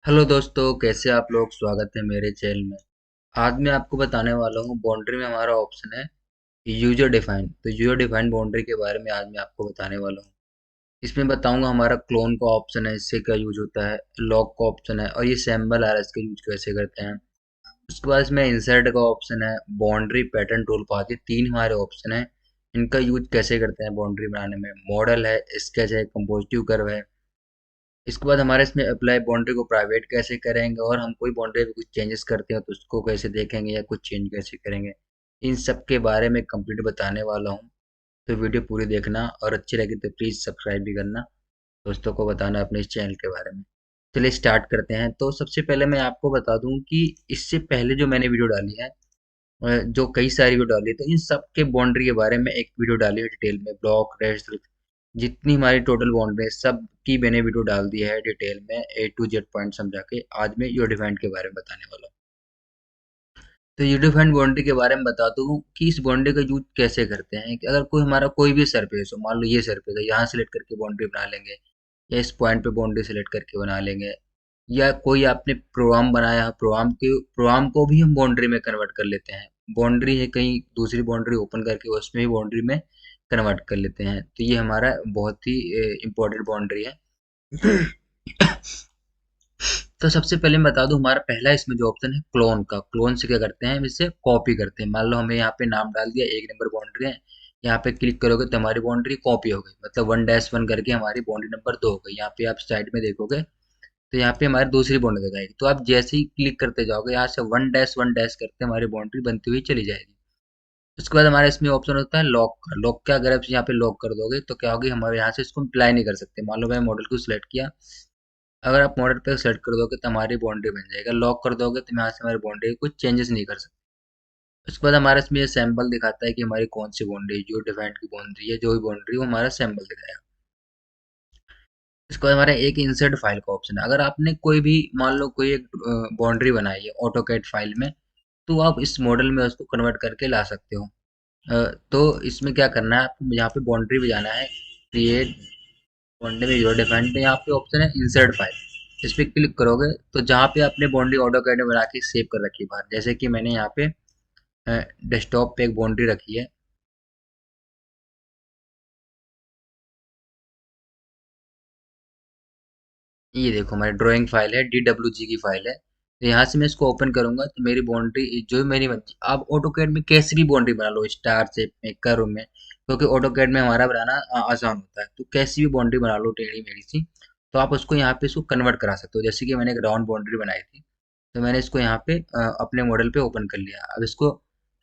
Hello दोस्तों, कैसे आप लोग। स्वागत है मेरे चैनल में। आज मैं आपको बताने वाला हूँ बाउंड्री में हमारा ऑप्शन है यूजर डिफाइन। तो यूजर डिफाइन बाउंड्री के बारे में आज मैं आपको बताने वाला हूँ। इसमें बताऊंगा हमारा क्लोन का ऑप्शन है, इससे क्या यूज होता है, लॉक का ऑप्शन है और ये सैम्बल आ रहा है, इसका यूज कैसे करते हैं। उसके बाद इसमें इंसर्ट का ऑप्शन है, बाउंड्री पैटर्न टूल पाथ, ये तीन हमारे ऑप्शन है। इनका यूज कैसे करते हैं बाउंड्री बनाने में। मॉडल है, स्केच है, कंपोजिटिव कर्व है। इसके बाद हमारे इसमें अप्लाई बाउंड्री को प्राइवेट कैसे करेंगे, और हम कोई बाउंड्री में कुछ चेंजेस करते हैं तो उसको कैसे देखेंगे या कुछ चेंज कैसे करेंगे। इन सब के बारे में कंप्लीट बताने वाला हूँ। तो वीडियो पूरी देखना, और अच्छी लगी तो प्लीज़ सब्सक्राइब भी करना, दोस्तों को बताना अपने इस चैनल के बारे में। चलिए स्टार्ट करते हैं। तो सबसे पहले मैं आपको बता दूं कि इससे पहले जो मैंने वीडियो डाली है, जो कई सारी वीडियो डाली है, तो इन सब के बाउंड्री के बारे में एक वीडियो डाली है डिटेल में। ब्लॉक रेस्ट जितनी हमारी टोटल बाउंड्री है सब की मैंने वीडियो डाल दी है डिटेल में, ए टू जेड पॉइंट समझा के। आज मैं यूर डिफाइंड के बारे में बताने वाला हूँ। तो यूर डिफाइंड बाउंड्री के बारे में बताता हूँ कि इस बाउंड्री का यूज कैसे करते हैं। कि अगर कोई हमारा कोई भी सरफेस हो, मान लो ये सरफेस है, यहाँ सेलेक्ट करके बाउंड्री बना लेंगे, या इस पॉइंट पे बाउंड्री सेलेक्ट करके बना लेंगे, या कोई आपने प्रोग्राम बनाया है, प्रोग्राम को भी हम बाउंड्री में कन्वर्ट कर लेते हैं। बाउंड्री है, कहीं दूसरी बाउंड्री ओपन करके उसमें भी बाउंड्री में कन्वर्ट कर लेते हैं। तो ये हमारा बहुत ही इम्पोर्टेंट बाउंड्री है। तो सबसे पहले मैं बता दूं, हमारा पहला इसमें जो ऑप्शन है क्लोन का। क्लोन से क्या करते हैं, हम इसे कॉपी करते हैं। मान लो हमें यहाँ पे नाम डाल दिया, 1 नंबर बाउंड्री है, यहाँ पे क्लिक करोगे तो हमारी बाउंड्री कॉपी हो गई, मतलब 1-1 करके हमारी बाउंड्री नंबर 2 हो गई। यहाँ पे आप साइड में देखोगे तो यहाँ पे हमारी दूसरी बाउंड्री दिखाएगी। तो आप जैसे ही क्लिक करते जाओगे, यहाँ से 1-1 करते हमारी बाउंड्री बनती हुई चली जाएगी। उसके बाद हमारे इसमें ऑप्शन होता है लॉक का। लॉक का अगर आप यहाँ पे लॉक कर दोगे तो क्या होगी, हमारे यहाँ से इसको अप्लाई नहीं कर सकते। मान लो मैं मॉडल को सिलेक्ट किया, अगर आप मॉडल पे सेलेक्ट कर दोगे तो हमारी बाउंड्री बन जाएगा। लॉक कर दोगे तो यहाँ से हमारी बाउंड्री कुछ चेंजेस नहीं कर सकते। उसके बाद हमारे इसमें ये सैंपल दिखाता है कि हमारी कौन सी बाउंड्री, जो डिफाइंड की बाउंड्री है, जो भी बाउंड्री, वो हमारा सैंपल दिखाएगा। इसके बाद हमारा एक इंसर्ट फाइल का ऑप्शन है। अगर आपने कोई भी, मान लो कोई एक बाउंड्री बनाई है ऑटोकैड फाइल में, तो आप इस मॉडल में उसको कन्वर्ट करके ला सकते हो। तो इसमें क्या करना है, आपको यहाँ पे बाउंड्री पे जाना है, क्रिएट बाउंड्री में यूर डिफाइंड पे, यहाँ पे ऑप्शन है इंसर्ट फाइल। इस पर क्लिक करोगे तो जहाँ पे आपने बाउंड्री ऑटोकैड में बना के सेव कर रखी है बाहर, जैसे कि मैंने यहाँ पे डेस्कटॉप पे एक बाउंड्री रखी है। ये देखो हमारी ड्राइंग फाइल है, DWG की फाइल है। तो यहाँ से मैं इसको ओपन करूंगा तो मेरी बाउंड्री जो मेरी बनती, आप ऑटोकैड में कैसे भी बाउंड्री बना लो, स्टार शेप में, कर्व में, क्योंकि ऑटोकैड में हमारा बनाना आसान होता है। तो कैसी भी बाउंड्री बना लो टेढ़ी मेढ़ी सी, तो आप उसको यहाँ पे इसको कन्वर्ट करा सकते हो। जैसे कि मैंने एक राउंड बाउंड्री बनाई थी, तो मैंने इसको यहाँ पे अपने मॉडल पे ओपन कर लिया। अब इसको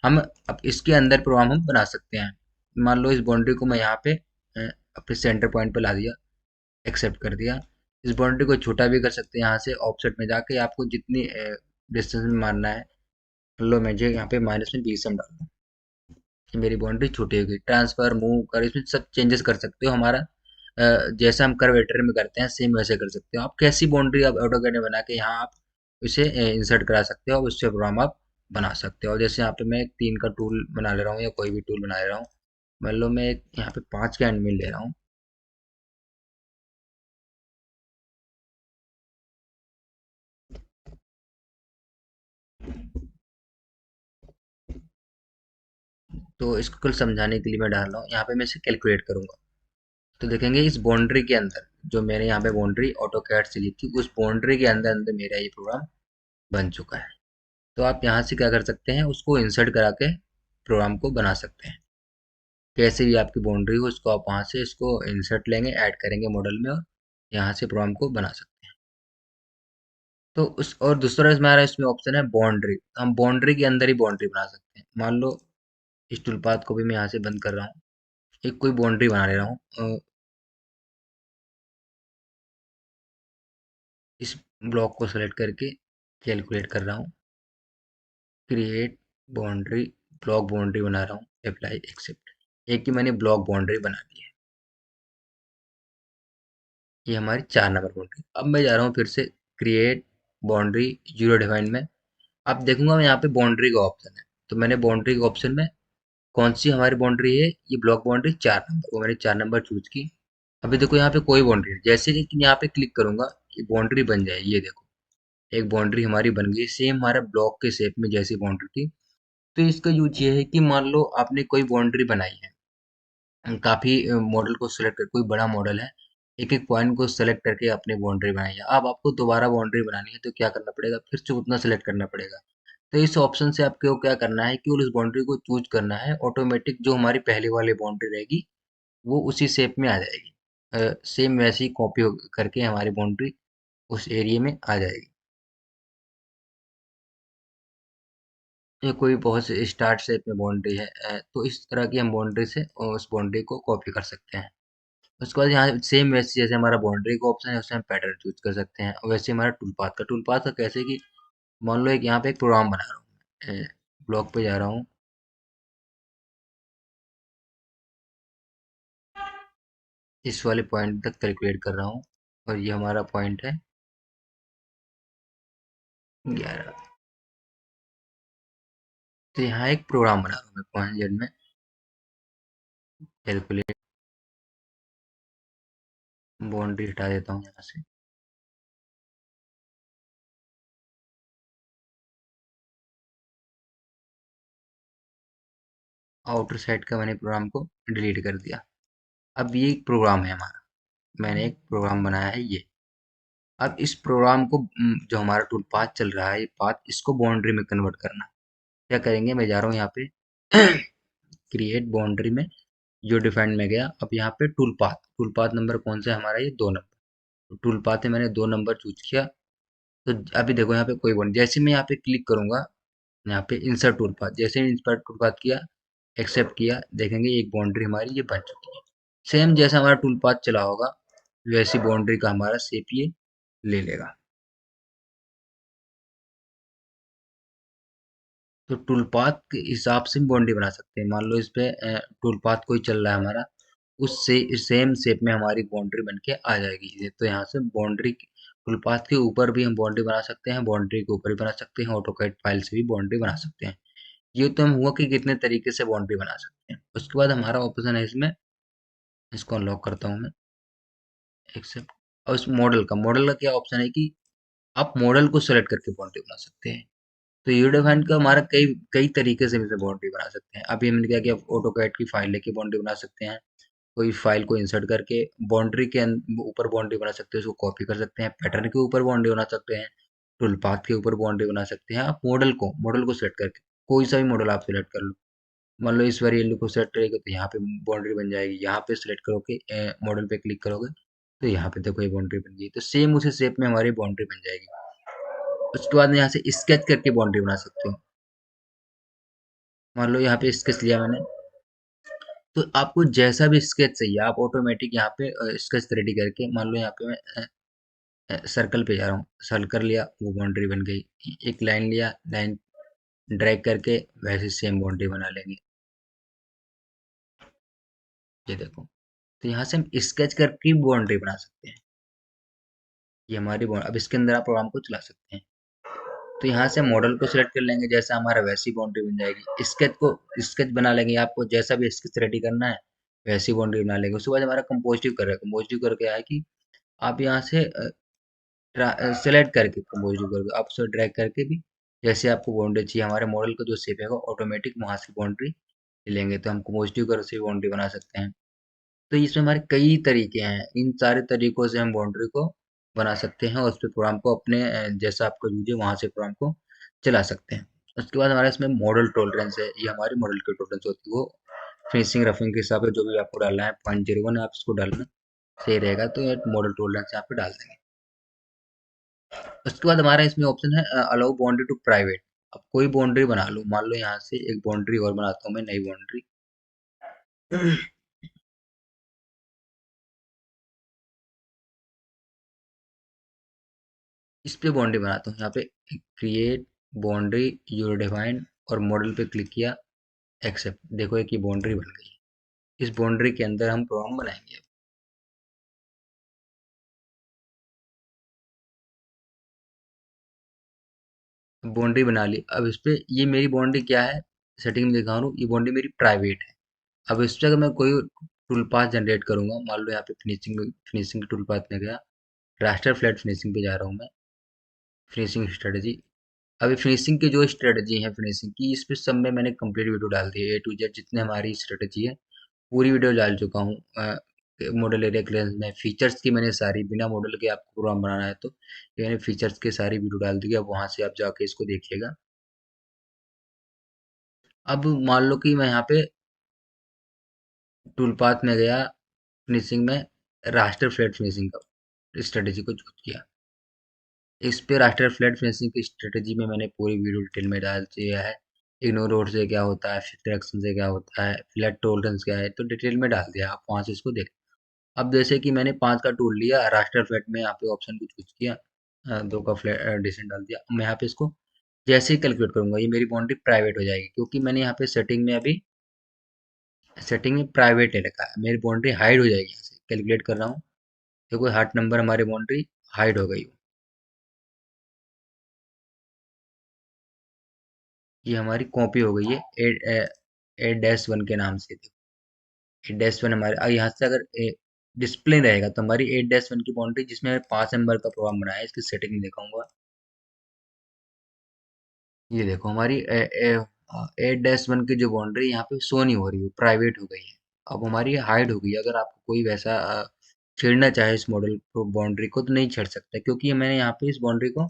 हम, अब इसके अंदर प्रोग्राम हम बना सकते हैं। मान लो इस बाउंड्री को मैं यहाँ पे अपने सेंटर पॉइंट पे ला दिया, एक्सेप्ट कर दिया। इस बाउंड्री को छोटा भी कर सकते हैं, यहाँ से ऑफसेट में जाके आपको जितनी डिस्टेंस में मारना है। लो मुझे यहाँ पे -20 हम डाल दूँ, कि मेरी बाउंड्री छोटी हो गई। ट्रांसफर, मूव कर, इसमें सब चेंजेस कर सकते हो। हमारा जैसा हम कर्वेटर में करते हैं सेम वैसे कर सकते हो। आप कैसी बाउंड्री आप ऑटोकैड में बना के यहाँ आप इसे इंसर्ट करा सकते हो, और उससे प्रोग्राम आप बना सकते हो। जैसे यहाँ पे मैं एक 3 का टूल बना ले रहा हूँ, या कोई भी टूल बना ले रहा हूँ। मान लो मैं एक यहाँ पे 5 का एंड मिल ले रहा हूँ। तो इसको कल समझाने के लिए मैं डाल रहा हूँ, यहाँ पे मैं इसे कैलकुलेट करूंगा। तो देखेंगे इस बाउंड्री के अंदर, जो मैंने यहाँ पे बाउंड्री ऑटो कैड से ली थी, उस बाउंड्री के अंदर अंदर मेरा ये प्रोग्राम बन चुका है। तो आप यहाँ से क्या कर सकते हैं, उसको इंसर्ट करा के प्रोग्राम को बना सकते हैं। कैसे भी आपकी बाउंड्री हो, उसको आप वहाँ से इसको इंसर्ट लेंगे, ऐड करेंगे मॉडल में, और यहाँ से प्रोग्राम को बना सकते हैं। तो उस, और दूसरा हमारा इसमें ऑप्शन है बाउंड्री। हम बाउंड्री के अंदर ही बाउंड्री बना सकते हैं। मान लो इस टूलपाथ को भी मैं यहाँ से बंद कर रहा हूँ, एक कोई बाउंड्री बना ले रहा हूँ। इस ब्लॉक को सेलेक्ट करके कैलकुलेट कर रहा हूँ, क्रिएट बाउंड्री, ब्लॉक बाउंड्री बना रहा हूँ, अप्लाई एक्सेप्ट। एक ही मैंने ब्लॉक बाउंड्री बना दी है, ये हमारी 4 नंबर बाउंड्री। अब मैं जा रहा हूँ फिर से क्रिएट बाउंड्री जीरो डिफाइन में। अब देखूंगा मैं यहाँ पे बाउंड्री का ऑप्शन है, तो मैंने बाउंड्री के ऑप्शन में कौन सी हमारी बाउंड्री है, ये ब्लॉक बाउंड्री 4 नंबर, वो मैंने 4 नंबर चूज की। अभी देखो यहाँ पे कोई बाउंड्री है, जैसे कि यहाँ पे क्लिक करूंगा ये बाउंड्री बन जाए, ये देखो। एक बाउंड्री हमारी बन गई सेम हमारा ब्लॉक के शेप में जैसी बाउंड्री थी। तो इसका यूज ये है कि मान लो आपने कोई बाउंड्री बनाई है, काफी मॉडल को सिलेक्ट कर, कोई बड़ा मॉडल है, एक एक पॉइंट को सेलेक्ट करके अपनी बाउंड्री बनाई है। अब आपको दोबारा बाउंड्री बनानी है तो क्या करना पड़ेगा, फिर से उतना सेलेक्ट करना पड़ेगा। तो इस ऑप्शन से आपको क्या करना है, केवल उस बाउंड्री को चूज करना है, ऑटोमेटिक जो हमारी पहले वाली बाउंड्री रहेगी वो उसी शेप में आ जाएगी। सेम वैसी कॉपी करके हमारी बाउंड्री उस एरिया में आ जाएगी। ये कोई बहुत से स्टार्ट शेप में बाउंड्री है, तो इस तरह की हम बाउंड्री से उस बाउंड्री को कॉपी कर सकते हैं। उसके बाद यहाँ सेम वैसे जैसे हमारा बाउंड्री का ऑप्शन है उससे हम पैटर्न चूज कर सकते हैं, और वैसे हमारा टूल पाथ का कैसे कि मान लो एक यहाँ पे एक प्रोग्राम बना रहा हूँ मैं, ब्लॉक पे जा रहा हूँ, इस वाले पॉइंट तक कैलकुलेट कर रहा हूँ, और ये हमारा पॉइंट है 11। तो यहाँ एक प्रोग्राम बना रहा हूँ मैं पॉइंट जेड में, कैलकुलेट, बाउंड्री हटा देता हूँ यहाँ से। आउटर साइड का मैंने प्रोग्राम को डिलीट कर दिया। अब ये एक प्रोग्राम है हमारा, मैंने एक प्रोग्राम बनाया है ये। अब इस प्रोग्राम को जो हमारा टूल पाथ चल रहा है, ये पाथ इसको बाउंड्री में कन्वर्ट करना है। क्या करेंगे, मैं जा रहा हूँ यहाँ पे क्रिएट बाउंड्री में, जो डिफाइंड में गया। अब यहाँ पे टूल पाथ नंबर कौन सा है हमारा, ये 2 नंबर। तो टूल पाथ है, मैंने 2 नंबर चूज किया। तो अभी देखो यहाँ पे कोई बाउंड्री, जैसे मैं यहाँ पे क्लिक करूंगा, यहाँ पे इंसर्ट टूल पाथ, जैसे इंसर्ट टूल पाथ किया, एक्सेप्ट किया, देखेंगे एक बाउंड्री हमारी ये बन चुकी है। सेम जैसा हमारा टूल पाथ चला होगा वैसी बाउंड्री का हमारा शेप ये ले लेगा। तो टूल पाथ के हिसाब से बाउंड्री बना सकते हैं। मान लो इस पे टूल पाथ कोई चल रहा है हमारा, उससे सेम शेप में हमारी बाउंड्री बन के आ जाएगी। ये तो यहाँ से बाउंड्री टूल पाथ के ऊपर भी हम बाउंड्री बना सकते हैं, बाउंड्री के ऊपर भी बना सकते हैं, ऑटोकैड फाइल से भी बाउंड्री बना सकते हैं। ये तो हम हुआ कि कितने तरीके से बाउंड्री बना सकते हैं। उसके बाद हमारा ऑप्शन है इसमें, इसको अनलॉक करता हूँ मैं, एक्सेप्ट। और इस मॉडल का क्या ऑप्शन है कि आप मॉडल को सेलेक्ट करके बाउंड्री बना सकते हैं। तो यूडोफाइन का हमारा कई कई तरीके से इसे बाउंड्री बना सकते हैं। अभी हमने क्या किया, ऑटोकैड की फाइल लेके बाउंड्री बना सकते हैं, कोई फाइल को इंसर्ट करके बाउंड्री के ऊपर बाउंड्री बना सकते हैं, उसको कॉपी कर सकते हैं, पैटर्न के ऊपर बाउंड्री बना सकते हैं, टूल पाथ के ऊपर बाउंड्री बना सकते हैं। आप मॉडल को सेलेक्ट करके कोई सा भी मॉडल आप सेलेक्ट कर लो, मान लो इस बार येलो को सेलेक्ट करेंगे तो यहाँ पे बाउंड्री बन जाएगी। यहाँ पे सेलेक्ट करोगे, मॉडल पे क्लिक करोगे तो यहाँ पे देखो ये बाउंड्री बन गई। तो सेम उसी शेप में हमारी बाउंड्री बन जाएगी। उसके बाद में यहाँ से स्केच करके बाउंड्री बना सकते हो। मान लो यहाँ पे स्केच लिया मैंने, तो आपको जैसा भी स्केच चाहिए आप ऑटोमेटिक यहाँ पे स्केच रेडी करके, मान लो यहाँ पे मैं सर्कल पे जा रहा हूँ, सर्कल लिया वो बाउंड्री बन गई। एक लाइन लिया, लाइन ड्रैग करके वैसे सेम बाउंड्री बना लेंगे। ये देखो, तो यहाँ से हम स्केच करके बाउंड्री बना सकते हैं। ये हमारी अब इसके अंदर आप प्रोग्राम को चला सकते हैं। तो यहाँ से मॉडल को सिलेक्ट कर लेंगे, जैसा हमारा वैसी बाउंड्री बन जाएगी। स्केच बना लेंगे, आपको जैसा भी स्केच रेडी करना है वैसी बाउंड्री बना लेंगे। उसके बाद हमारा कंपोजिटिव कर रहा है, कंपोजिटिव करके आया कि आप यहाँ से सेलेक्ट करके कंपोजिटिव करके आप उसे ड्रैग करके भी जैसे आपको बाउंड्री चाहिए, हमारे मॉडल का जो शेप है वो ऑटोमेटिक वहाँ से बाउंड्री ले लेंगे। तो हम कंपोजिटिव कर से बाउंड्री बना सकते हैं। तो इसमें हमारे कई तरीके हैं, इन सारे तरीकों से हम बाउंड्री को बना सकते हैं और उस पे प्रोग्राम को अपने जैसा आपको यूज है वहां से प्रोग्राम को चला सकते हैं। उसके बाद हमारे इसमें मॉडल टॉलरेंस है, ये हमारी मॉडल की टॉलरेंस होती है। वो फिनिशिंग रफिंग के हिसाब से जो भी आपको डालना है, 0.01 आप इसको डालना सही रहेगा, तो ये मॉडल टॉलरेंस यहाँ पे डाल देंगे। उसके बाद हमारा इसमें ऑप्शन है अलाउ बाउंड्री टू प्राइवेट। अब कोई बाउंड्री बना लो, मान लो यहाँ से एक बाउंड्री और बनाता हूँ मैं, नई बाउंड्री इस पे बाउंड्री बनाता हूँ। यहाँ पे क्रिएट बाउंड्री यूर डिफाइन और मॉडल पे क्लिक किया, एक्सेप्ट। देखो एक ये बाउंड्री बन गई। इस बाउंड्री के अंदर हम प्रोग्राम बनाएंगे। बाउंड्री बना ली, अब इस पे ये मेरी बाउंड्री क्या है, सेटिंग में दिखा रहा हूँ, ये बाउंड्री मेरी प्राइवेट है। अब इस पे अगर मैं कोई टूल पाथ जनरेट करूंगा, मान लो यहाँ पे फिनिशिंग फिनिशिंग टूल पाथ में गया, रास्टर फ्लैट फिनिशिंग पे जा रहा हूँ मैं। Finishing strategy. अभी फिनिशिंग की जो स्ट्रेटजी है फिनिशिंग की, इस पे सब में मैंने कंप्लीट वीडियो डाल दी है, A to Z जितने हमारी स्ट्रेटजी है पूरी वीडियो डाल चुका हूँ। मॉडल एरिया क्लियरेंस में फीचर्स की मैंने सारी, बिना मॉडल के आपको प्रोग्राम बनाना है तो ये मैंने फीचर्स की सारी वीडियो डाल दी है, अब वहाँ से आप जाके इसको देखिएगा। अब मान लो कि मैं यहाँ पे टूल पाथ में गया, फिनिशिंग में रास्टर फ्लैट फिनिशिंग का स्ट्रेटजी को चूज किया। इस पे रास्टर फ्लैट फिनिशिंग की स्ट्रेटजी में मैंने पूरी वीडियो डिटेल में डाल दिया है। इग्नोर रोड से क्या होता है, फिल्टर एक्शन से क्या होता है, फ्लैट टॉलरेंस क्या है, तो डिटेल में डाल दिया, आप वहाँ से इसको देख। अब जैसे कि मैंने 5 का टूल लिया, रास्टर फ्लैट में यहाँ पे ऑप्शन को चूज किया, 2 का फ्लैट डिसेंट डाल दिया। अब मैं यहाँ पे इसको जैसे ही कैलकुलेट करूंगा ये मेरी बाउंड्री प्राइवेट हो जाएगी, क्योंकि मैंने यहाँ पे सेटिंग में अभी सेटिंग में प्राइवेट ले रखा है, मेरी बाउंड्री हाइड हो जाएगी। यहाँ से कैलकुलेट कर रहा हूँ, देखो 8 नंबर हमारी बाउंड्री हाइड हो गई। ये हमारी कॉपी हो गई है 8-1 के नाम से। 8-1 हमारे, अब यहाँ से अगर डिस्प्ले रहेगा तो हमारी 8-1 की बाउंड्री, जिसमें 5 नंबर का प्रोग्राम बनाया है, इसकी सेटिंग में दिखाऊंगा। ये देखो हमारी 8-1 की जो बाउंड्री यहाँ पे शो नहीं हो रही है, प्राइवेट हो गई है। अब हमारी हाइड हो गई है। अगर आपको कोई वैसा छेड़ना चाहे इस मॉडल को, बाउंड्री को, तो नहीं छेड़ सकता, क्योंकि मैंने यहाँ पे इस बाउंड्री को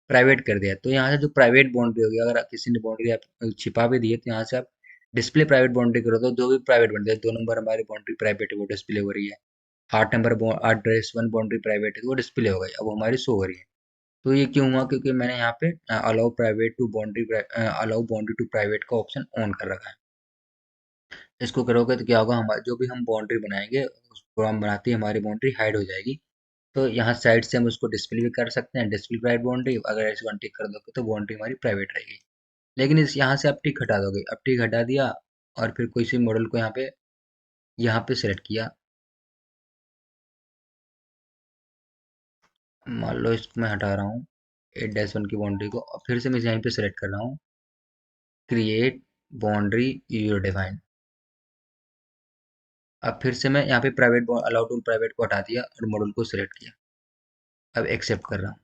प्राइवेट कर दिया। तो यहाँ से जो प्राइवेट बाउंड्री होगी, अगर किसी ने बाउंड्री आप छिपा भी दी है, तो यहाँ से आप डिस्प्ले प्राइवेट बाउंड्री करो तो जो भी प्राइवेट बन जाए, 2 नंबर हमारी बाउंड्री प्राइवेट है वो डिस्प्ले हो रही है, 8 नंबर 8-1 बाउंड्री प्राइवेट है तो वो डिस्प्ले हो गई, अब वो हमारी शो हो रही है। तो ये क्यों हुआ, क्योंकि मैंने यहाँ पे अलाउ बाउंड्री टू प्राइवेट का ऑप्शन ऑन कर रखा है। इसको करोगे तो क्या होगा, हमारे जो भी हम बाउंड्री बनाएंगे, उसको हम बनाते ही हमारी बाउंड्री हाइड हो जाएगी। तो यहाँ साइड से हम उसको डिस्प्ले भी कर सकते हैं, डिस्प्ले प्राइवेट बाउंड्री, अगर ऐसे वन टिक कर दोगे तो बाउंड्री हमारी प्राइवेट रहेगी। लेकिन इस यहाँ से आप टिक हटा दोगे, अब टिक हटा दिया और फिर कोई सी मॉडल को यहाँ पे सेलेक्ट किया। मान लो इसको मैं हटा रहा हूँ 8-1 की बाउंड्री को, और फिर से मैं यहीं पे सेलेक्ट कर रहा हूँ, क्रिएट बाउंड्री यूजर डिफाइन। अब फिर से मैं यहाँ पे प्राइवेट अलाउ टू प्राइवेट को हटा दिया और मॉडल को सिलेक्ट किया। अब एक्सेप्ट कर रहा हूँ।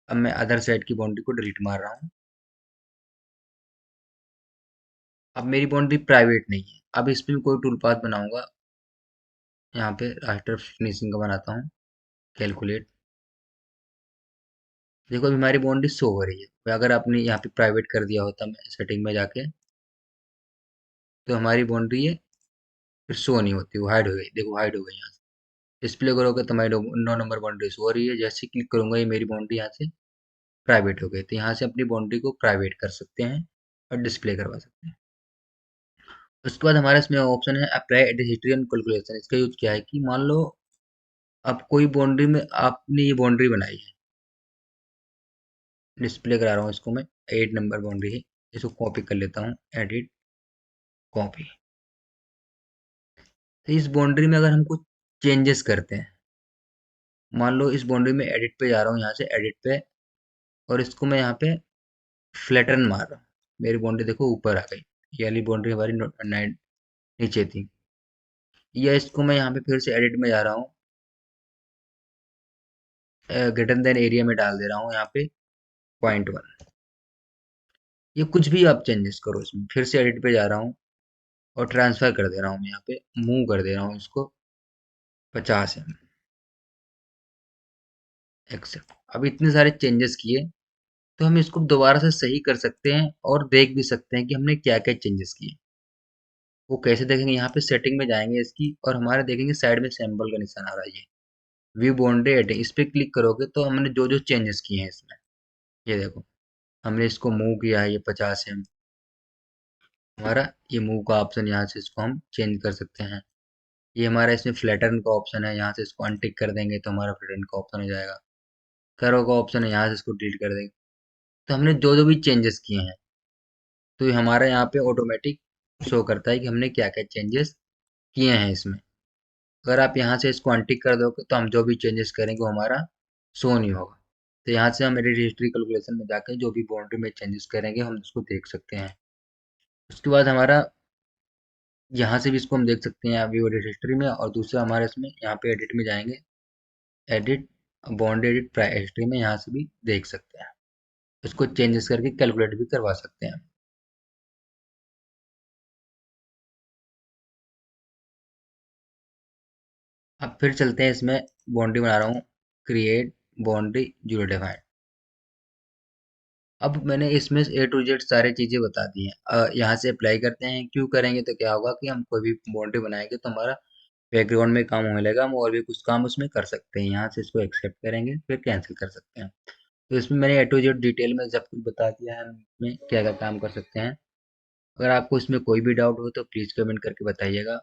अब मैं अदर साइड की बाउंड्री को डिलीट मार रहा हूँ। अब मेरी बाउंड्री प्राइवेट नहीं है। अब इस पे मैं कोई टूल पाथ बनाऊंगा, यहाँ पे रास्टर फिनिशिंग का बनाता हूँ, कैलकुलेट। देखो अभी हमारी बाउंड्री शो हो रही है। अगर आपने यहाँ पे प्राइवेट कर दिया होता, मैं सेटिंग में जाके, तो हमारी बाउंड्री ये फिर शो नहीं होती, वो हाइड हो गई। देखो हाइड हो गई यहाँ से। डिस्प्ले करोगे तो हमारी 9 नंबर बाउंड्री शो हो रही है, जैसे क्लिक करूंगा ये मेरी बाउंड्री यहाँ से प्राइवेट हो गई। तो यहाँ से अपनी बाउंड्री को प्राइवेट कर सकते हैं और डिस्प्ले करवा सकते हैं। उसके बाद हमारे इसमें ऑप्शन है apply edit history and calculation. इसका यूज क्या है कि मान लो अब कोई बाउंड्री में आपने ये बाउंड्री बनाई है, डिस्प्ले करा रहा हूँ इसको मैं, 8 नंबर बाउंड्री है, इसको कॉपी कर लेता हूँ, एडिट, कॉपी। तो इस बाउंड्री में अगर हम कुछ चेंजेस करते हैं, मान लो इस बाउंड्री में एडिट पे जा रहा हूँ, यहाँ से एडिट पे, और इसको मैं यहाँ पे फ्लैटन मार रहा हूँ, मेरी बाउंड्री देखो ऊपर आ गई। ये वाली बाउंड्री हमारी नीचे थी। या इसको मैं यहाँ पे फिर से एडिट में जा रहा हूँ, ग्रेटर देन एरिया में डाल दे रहा हूँ यहाँ पे 0.1। ये कुछ भी आप चेंजेस करो इसमें, फिर से एडिट पे जा रहा हूँ और ट्रांसफर कर दे रहा हूँ, मैं यहाँ पे मूव कर दे रहा हूँ इसको 50 एक्सेप्ट। अब इतने सारे चेंजेस किए, तो हम इसको दोबारा से सही कर सकते हैं और देख भी सकते हैं कि हमने क्या क्या चेंजेस किए। वो कैसे देखेंगे, यहाँ पे सेटिंग में जाएंगे इसकी, और हमारे देखेंगे साइड में सैम्पल का निशान आ रहा है, ये व्यू बाउंड्री एडिटिंग, इस पे क्लिक करोगे तो हमने जो जो चेंजेस किए हैं इसमें, ये देखो हमने इसको मूव किया है, ये 50 हमारा, ये मूव का ऑप्शन, यहाँ से इसको हम चेंज कर सकते हैं। ये हमारा इसमें फ्लैटन का ऑप्शन है, यहाँ से इसको अनटिक कर देंगे तो हमारा फ्लैटन का ऑप्शन हो जाएगा। करो का ऑप्शन है, यहाँ से इसको डिलीट कर देंगे। तो हमने जो जो भी चेंजेस किए हैं, तो ये हमारा यहाँ पे ऑटोमेटिक शो करता है कि हमने क्या क्या चेंजेस किए हैं इसमें। अगर आप यहाँ से इसको अनटिक कर दोगे तो हम जो भी चेंजेस करेंगे वो हमारा शो नहीं होगा। तो यहाँ से हम एडिट हिस्ट्री कैलकुलेशन में जाकर जो भी बाउंड्री में चेंजेस करेंगे हम उसको देख सकते हैं। उसके बाद हमारा यहाँ से भी इसको हम देख सकते हैं व्यू एडिट हिस्ट्री में, और दूसरा हमारे इसमें यहाँ पे एडिट में जाएंगे, edit boundary edit price history में यहाँ से भी देख सकते हैं। इसको चेंजेस करके कैलकुलेट भी करवा सकते हैं। अब फिर चलते हैं, इसमें बाउंड्री बना रहा हूँ, क्रिएट बाउंड्री जीरो डिफाइन। अब मैंने इसमें ए टू जेड सारी चीज़ें बता दी हैं। यहाँ से अप्लाई करते हैं। क्यों करेंगे तो क्या होगा कि हम कोई भी बाउंड्री बनाएंगे तो हमारा बैकग्राउंड में काम होने लगा, हम और भी कुछ काम उसमें कर सकते हैं। यहाँ से इसको एक्सेप्ट करेंगे, फिर कैंसिल कर सकते हैं। तो इसमें मैंने ए टू जेड डिटेल में सब कुछ बता दिया है, हम इसमें क्या क्या काम कर सकते हैं। अगर आपको इसमें कोई भी डाउट हो तो प्लीज़ कमेंट करके बताइएगा।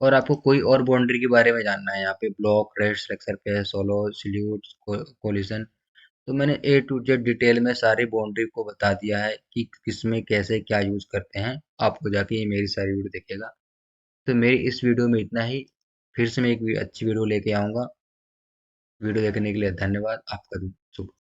और आपको कोई और बाउंड्री के बारे में जानना है, यहाँ पे ब्लॉक, रेड स्ट्रक्चर पे, सोलो, सल्यूट, कोलिशन, तो मैंने ए टू जेड डिटेल में सारी बाउंड्री को बता दिया है कि किसमें कैसे क्या यूज़ करते हैं। आपको जाके ये मेरी सारी वीडियो देखिएगा। तो मेरी इस वीडियो में इतना ही। फिर से मैं एक अच्छी वीडियो लेके आऊँगा। वीडियो देखने के लिए धन्यवाद। आपका दिन शुभ हो।